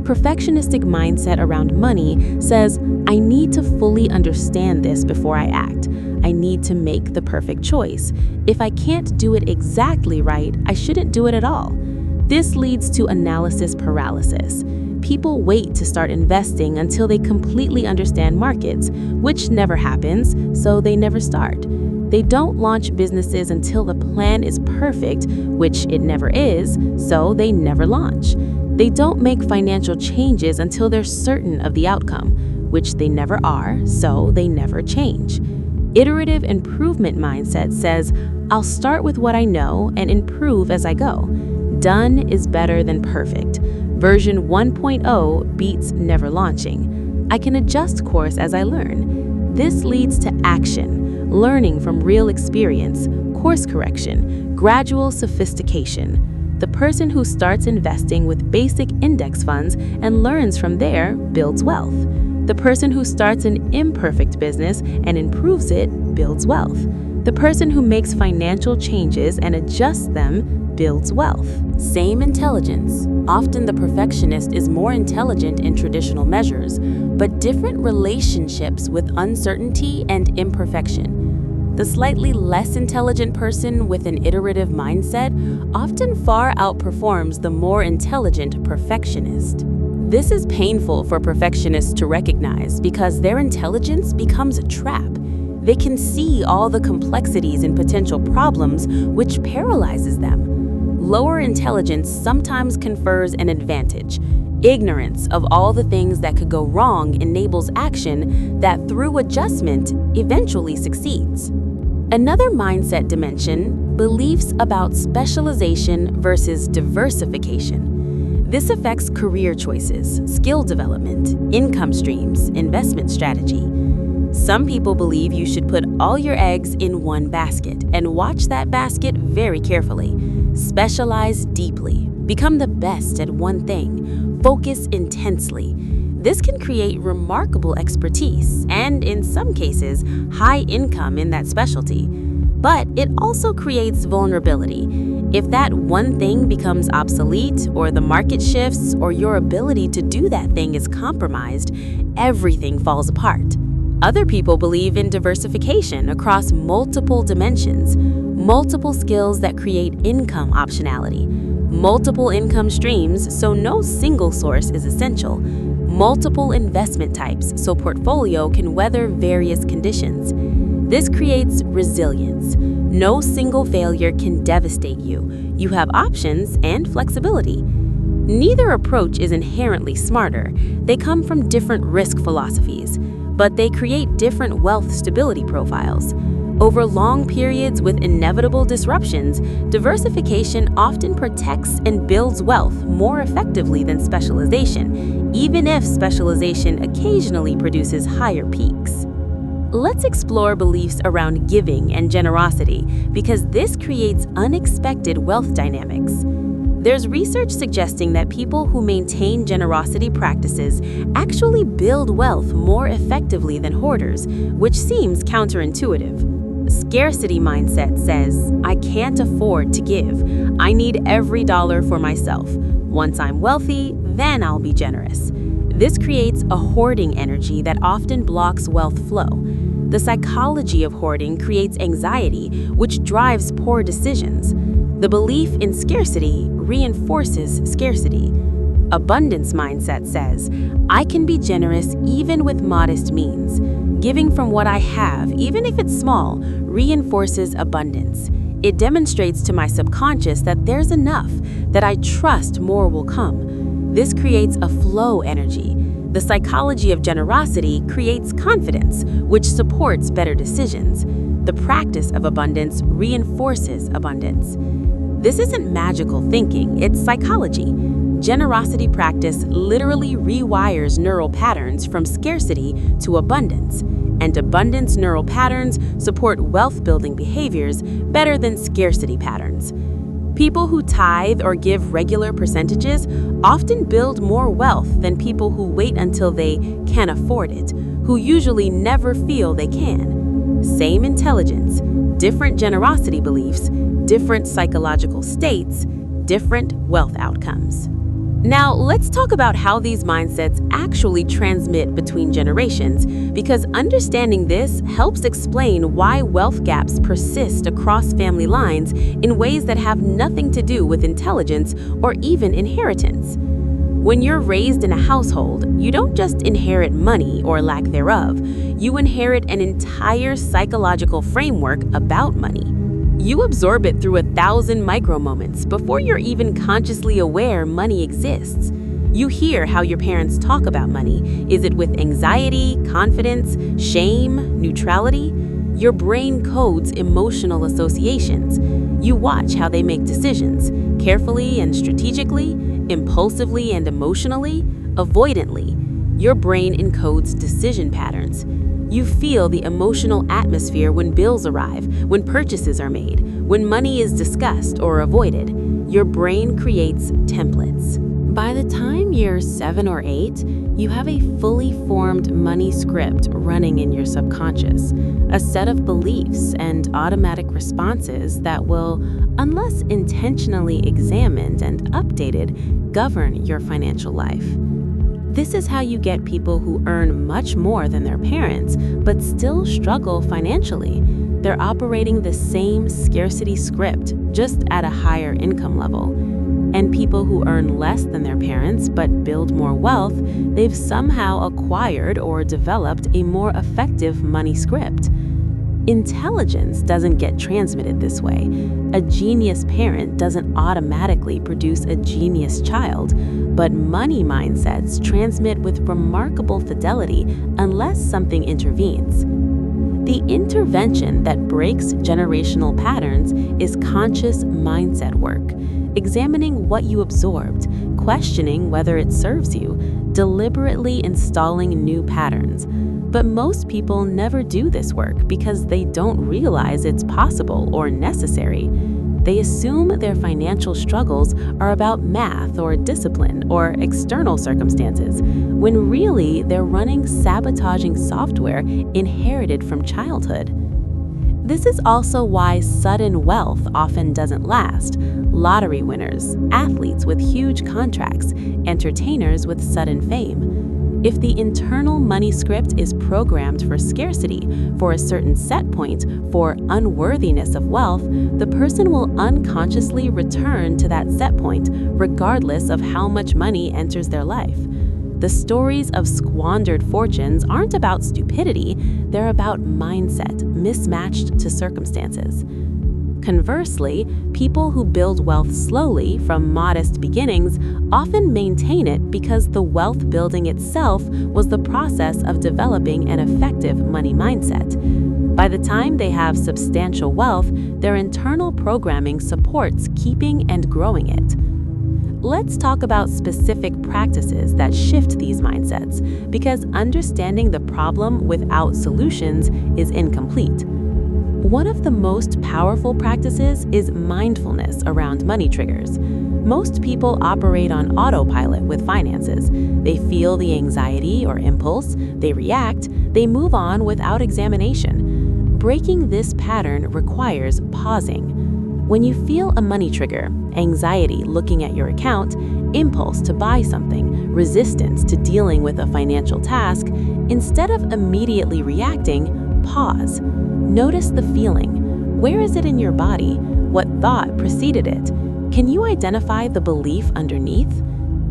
Perfectionistic mindset around money says, I need to fully understand this before I act. I need to make the perfect choice. If I can't do it exactly right, I shouldn't do it at all. This leads to analysis paralysis. People wait to start investing until they completely understand markets, which never happens, so they never start. They don't launch businesses until the plan is perfect, which it never is, so they never launch. They don't make financial changes until they're certain of the outcome, which they never are, so they never change. Iterative improvement mindset says, I'll start with what I know and improve as I go. Done is better than perfect. Version 1.0 beats never launching. I can adjust course as I learn. This leads to action, learning from real experience, course correction, gradual sophistication. The person who starts investing with basic index funds and learns from there builds wealth. The person who starts an imperfect business and improves it builds wealth. The person who makes financial changes and adjusts them builds wealth. Same intelligence. Often the perfectionist is more intelligent in traditional measures, but different relationships with uncertainty and imperfection. The slightly less intelligent person with an iterative mindset often far outperforms the more intelligent perfectionist. This is painful for perfectionists to recognize because their intelligence becomes a trap. They can see all the complexities and potential problems, which paralyzes them. Lower intelligence sometimes confers an advantage. Ignorance of all the things that could go wrong enables action that, through adjustment, eventually succeeds. Another mindset dimension, beliefs about specialization versus diversification. This affects career choices, skill development, income streams, investment strategy. Some people believe you should put all your eggs in one basket and watch that basket very carefully. Specialize deeply. Become the best at one thing. Focus intensely. This can create remarkable expertise and, in some cases, high income in that specialty. But it also creates vulnerability. If that one thing becomes obsolete, or the market shifts, or your ability to do that thing is compromised, everything falls apart. Other people believe in diversification across multiple dimensions, multiple skills that create income optionality, multiple income streams so no single source is essential, multiple investment types so portfolio can weather various conditions. This creates resilience. No single failure can devastate you. You have options and flexibility. Neither approach is inherently smarter. They come from different risk philosophies, but they create different wealth stability profiles. Over long periods with inevitable disruptions, diversification often protects and builds wealth more effectively than specialization, even if specialization occasionally produces higher peaks. Let's explore beliefs around giving and generosity, because this creates unexpected wealth dynamics. There's research suggesting that people who maintain generosity practices actually build wealth more effectively than hoarders, which seems counterintuitive. Scarcity mindset says, I can't afford to give. I need every dollar for myself. Once I'm wealthy, then I'll be generous. This creates a hoarding energy that often blocks wealth flow. The psychology of hoarding creates anxiety, which drives poor decisions. The belief in scarcity reinforces scarcity. Abundance mindset says, I can be generous even with modest means. Giving from what I have, even if it's small, reinforces abundance. It demonstrates to my subconscious that there's enough, that I trust more will come. This creates a flow energy. The psychology of generosity creates confidence, which supports better decisions. The practice of abundance reinforces abundance. This isn't magical thinking, it's psychology. Generosity practice literally rewires neural patterns from scarcity to abundance, and abundance neural patterns support wealth-building behaviors better than scarcity patterns. People who tithe or give regular percentages often build more wealth than people who wait until they can afford it, who usually never feel they can. Same intelligence, different generosity beliefs, different psychological states, different wealth outcomes. Now, let's talk about how these mindsets actually transmit between generations, because understanding this helps explain why wealth gaps persist across family lines in ways that have nothing to do with intelligence or even inheritance. When you're raised in a household, you don't just inherit money or lack thereof, you inherit an entire psychological framework about money. You absorb it through 1,000 micro moments before you're even consciously aware money exists. You hear how your parents talk about money. Is it with anxiety, confidence, shame, neutrality? Your brain codes emotional associations. You watch how they make decisions, carefully and strategically, impulsively and emotionally, avoidantly. Your brain encodes decision patterns. You feel the emotional atmosphere when bills arrive, when purchases are made, when money is discussed or avoided. Your brain creates templates. By the time you're 7 or 8, you have a fully formed money script running in your subconscious, a set of beliefs and automatic responses that will, unless intentionally examined and updated, govern your financial life. This is how you get people who earn much more than their parents, but still struggle financially. They're operating the same scarcity script, just at a higher income level. And people who earn less than their parents, but build more wealth, they've somehow acquired or developed a more effective money script. Intelligence doesn't get transmitted this way. A genius parent doesn't automatically produce a genius child, but money mindsets transmit with remarkable fidelity unless something intervenes. The intervention that breaks generational patterns is conscious mindset work, examining what you absorbed, questioning whether it serves you, deliberately installing new patterns. But most people never do this work because they don't realize it's possible or necessary. They assume their financial struggles are about math or discipline or external circumstances, when really they're running sabotaging software inherited from childhood. This is also why sudden wealth often doesn't last. Lottery winners, athletes with huge contracts, entertainers with sudden fame. If the internal money script is programmed for scarcity, for a certain set point, for unworthiness of wealth, the person will unconsciously return to that set point, regardless of how much money enters their life. The stories of squandered fortunes aren't about stupidity, they're about mindset mismatched to circumstances. Conversely, people who build wealth slowly from modest beginnings often maintain it because the wealth building itself was the process of developing an effective money mindset. By the time they have substantial wealth, their internal programming supports keeping and growing it. Let's talk about specific practices that shift these mindsets, because understanding the problem without solutions is incomplete. One of the most powerful practices is mindfulness around money triggers. Most people operate on autopilot with finances. They feel the anxiety or impulse, they react, they move on without examination. Breaking this pattern requires pausing. When you feel a money trigger, anxiety looking at your account, impulse to buy something, resistance to dealing with a financial task, instead of immediately reacting, pause. Notice the feeling. Where is it in your body? What thought preceded it? Can you identify the belief underneath?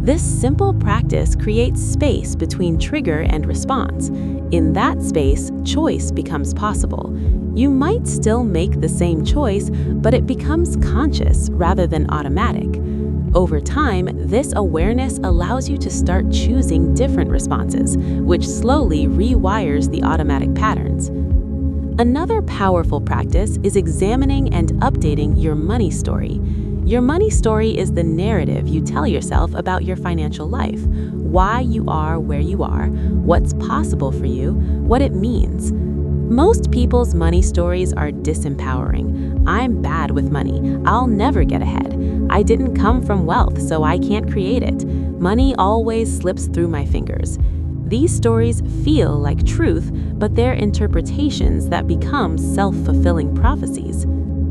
This simple practice creates space between trigger and response. In that space, choice becomes possible. You might still make the same choice, but it becomes conscious rather than automatic. Over time, this awareness allows you to start choosing different responses, which slowly rewires the automatic patterns. Another powerful practice is examining and updating your money story. Your money story is the narrative you tell yourself about your financial life, why you are where you are, what's possible for you, what it means. Most people's money stories are disempowering. I'm bad with money. I'll never get ahead. I didn't come from wealth, so I can't create it. Money always slips through my fingers. These stories feel like truth, but they're interpretations that become self-fulfilling prophecies.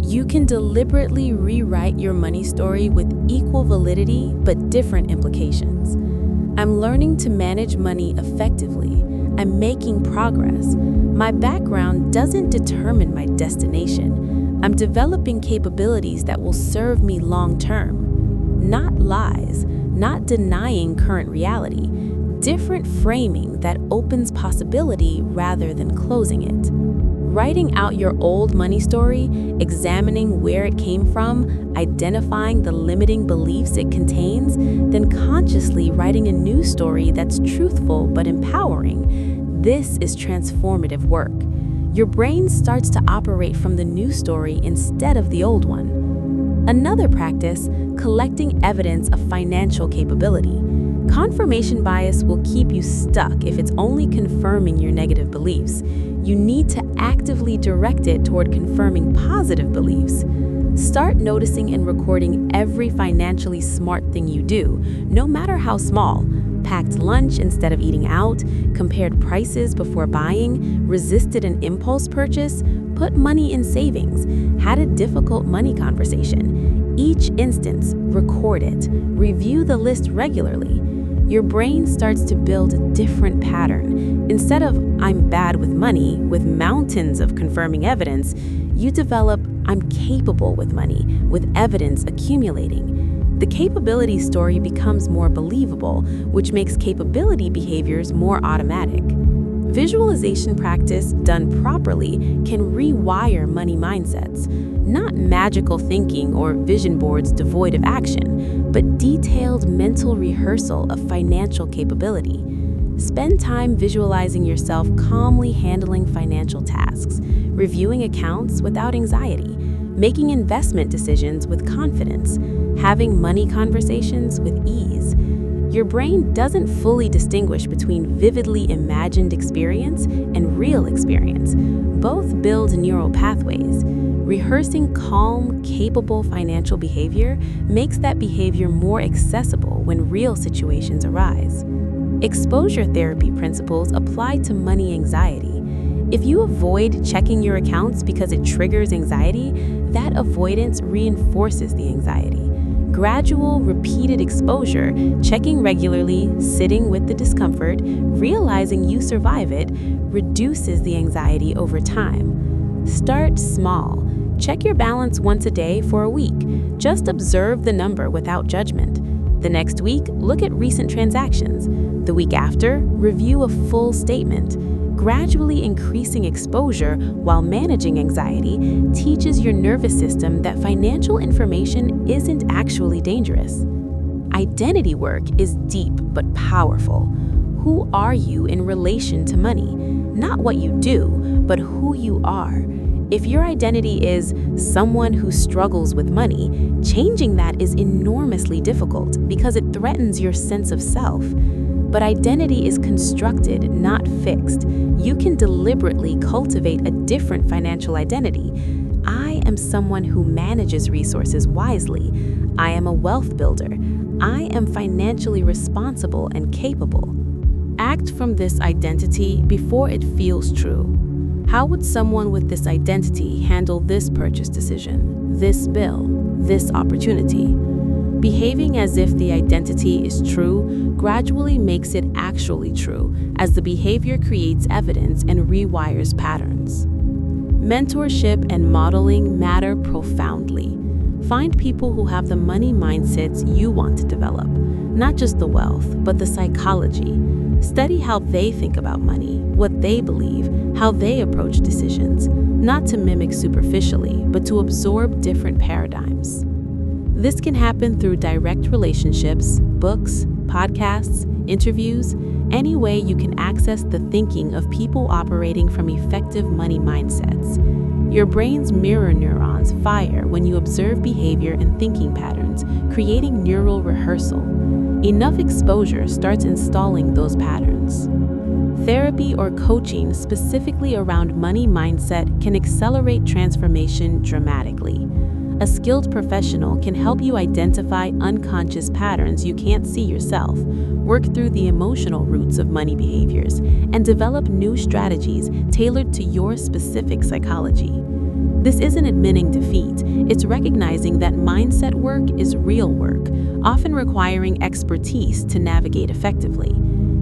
You can deliberately rewrite your money story with equal validity but different implications. I'm learning to manage money effectively. I'm making progress. My background doesn't determine my destination. I'm developing capabilities that will serve me long term. Not lies, not denying current reality. Different framing that opens possibility rather than closing it. Writing out your old money story, examining where it came from, identifying the limiting beliefs it contains, then consciously writing a new story that's truthful but empowering. This is transformative work. Your brain starts to operate from the new story instead of the old one. Another practice, collecting evidence of financial capability. Confirmation bias will keep you stuck if it's only confirming your negative beliefs. You need to actively direct it toward confirming positive beliefs. Start noticing and recording every financially smart thing you do, no matter how small. Packed lunch instead of eating out, compared prices before buying, resisted an impulse purchase, put money in savings, had a difficult money conversation. Each instance, record it. Review the list regularly. Your brain starts to build a different pattern. Instead of "I'm bad with money," with mountains of confirming evidence, you develop "I'm capable with money," with evidence accumulating. The capability story becomes more believable, which makes capability behaviors more automatic. Visualization practice done properly can rewire money mindsets. Not magical thinking or vision boards devoid of action, but detailed mental rehearsal of financial capability. Spend time visualizing yourself calmly handling financial tasks, reviewing accounts without anxiety, making investment decisions with confidence, having money conversations with ease. Your brain doesn't fully distinguish between vividly imagined experience and real experience. Both build neural pathways. Rehearsing calm, capable financial behavior makes that behavior more accessible when real situations arise. Exposure therapy principles apply to money anxiety. If you avoid checking your accounts because it triggers anxiety, that avoidance reinforces the anxiety. Gradual, repeated exposure, checking regularly, sitting with the discomfort, realizing you survive it, reduces the anxiety over time. Start small. Check your balance once a day for a week. Just observe the number without judgment. The next week, look at recent transactions. The week after, review a full statement. Gradually increasing exposure while managing anxiety teaches your nervous system that financial information isn't actually dangerous. Identity work is deep but powerful. Who are you in relation to money? Not what you do, but who you are. If your identity is someone who struggles with money, changing that is enormously difficult because it threatens your sense of self. But identity is constructed, not fixed. You can deliberately cultivate a different financial identity. I am someone who manages resources wisely. I am a wealth builder. I am financially responsible and capable. Act from this identity before it feels true. How would someone with this identity handle this purchase decision, this bill, this opportunity? Behaving as if the identity is true gradually makes it actually true, as the behavior creates evidence and rewires patterns. Mentorship and modeling matter profoundly. Find people who have the money mindsets you want to develop, not just the wealth, but the psychology. Study how they think about money, what they believe, how they approach decisions, not to mimic superficially, but to absorb different paradigms. This can happen through direct relationships, books, podcasts, interviews, any way you can access the thinking of people operating from effective money mindsets. Your brain's mirror neurons fire when you observe behavior and thinking patterns, creating neural rehearsal. Enough exposure starts installing those patterns. Therapy or coaching specifically around money mindset can accelerate transformation dramatically. A skilled professional can help you identify unconscious patterns you can't see yourself, work through the emotional roots of money behaviors, and develop new strategies tailored to your specific psychology. This isn't admitting defeat, it's recognizing that mindset work is real work, often requiring expertise to navigate effectively.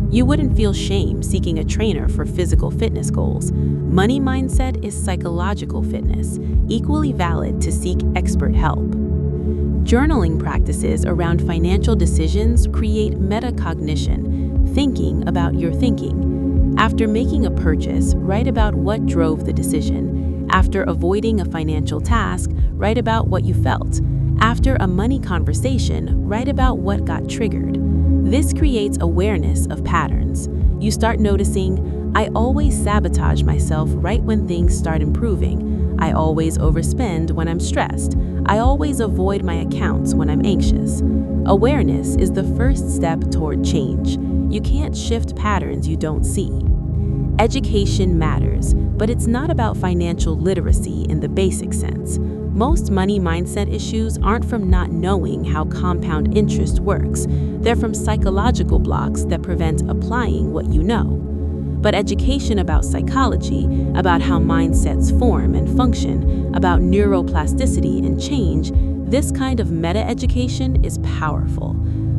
You wouldn't feel shame seeking a trainer for physical fitness goals. Money mindset is psychological fitness, equally valid to seek expert help. Journaling practices around financial decisions create metacognition, thinking about your thinking. After making a purchase, write about what drove the decision. After avoiding a financial task, write about what you felt. After a money conversation, write about what got triggered. This creates awareness of patterns. You start noticing, I always sabotage myself right when things start improving. I always overspend when I'm stressed. I always avoid my accounts when I'm anxious. Awareness is the first step toward change. You can't shift patterns you don't see. Education matters, but it's not about financial literacy in the basic sense. Most money mindset issues aren't from not knowing how compound interest works. They're from psychological blocks that prevent applying what you know. But education about psychology, about how mindsets form and function, about neuroplasticity and change, this kind of meta-education is powerful.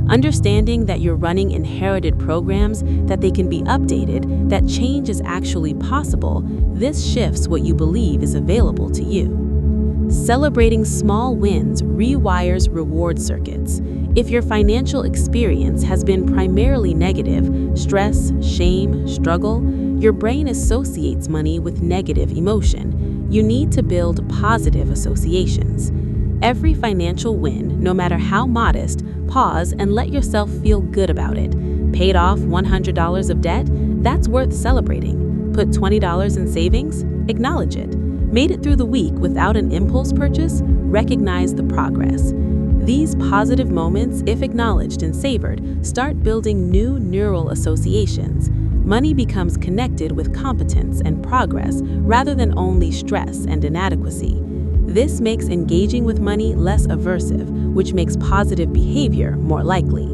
Understanding that you're running inherited programs, that they can be updated, that change is actually possible, this shifts what you believe is available to you. Celebrating small wins rewires reward circuits. If your financial experience has been primarily negative, stress, shame, struggle, your brain associates money with negative emotion. You need to build positive associations. Every financial win, no matter how modest, pause and let yourself feel good about it. Paid off $100 of debt? That's worth celebrating. Put $20 in savings? Acknowledge it. Made it through the week without an impulse purchase? Recognize the progress. These positive moments, if acknowledged and savored, start building new neural associations. Money becomes connected with competence and progress rather than only stress and inadequacy. This makes engaging with money less aversive, which makes positive behavior more likely.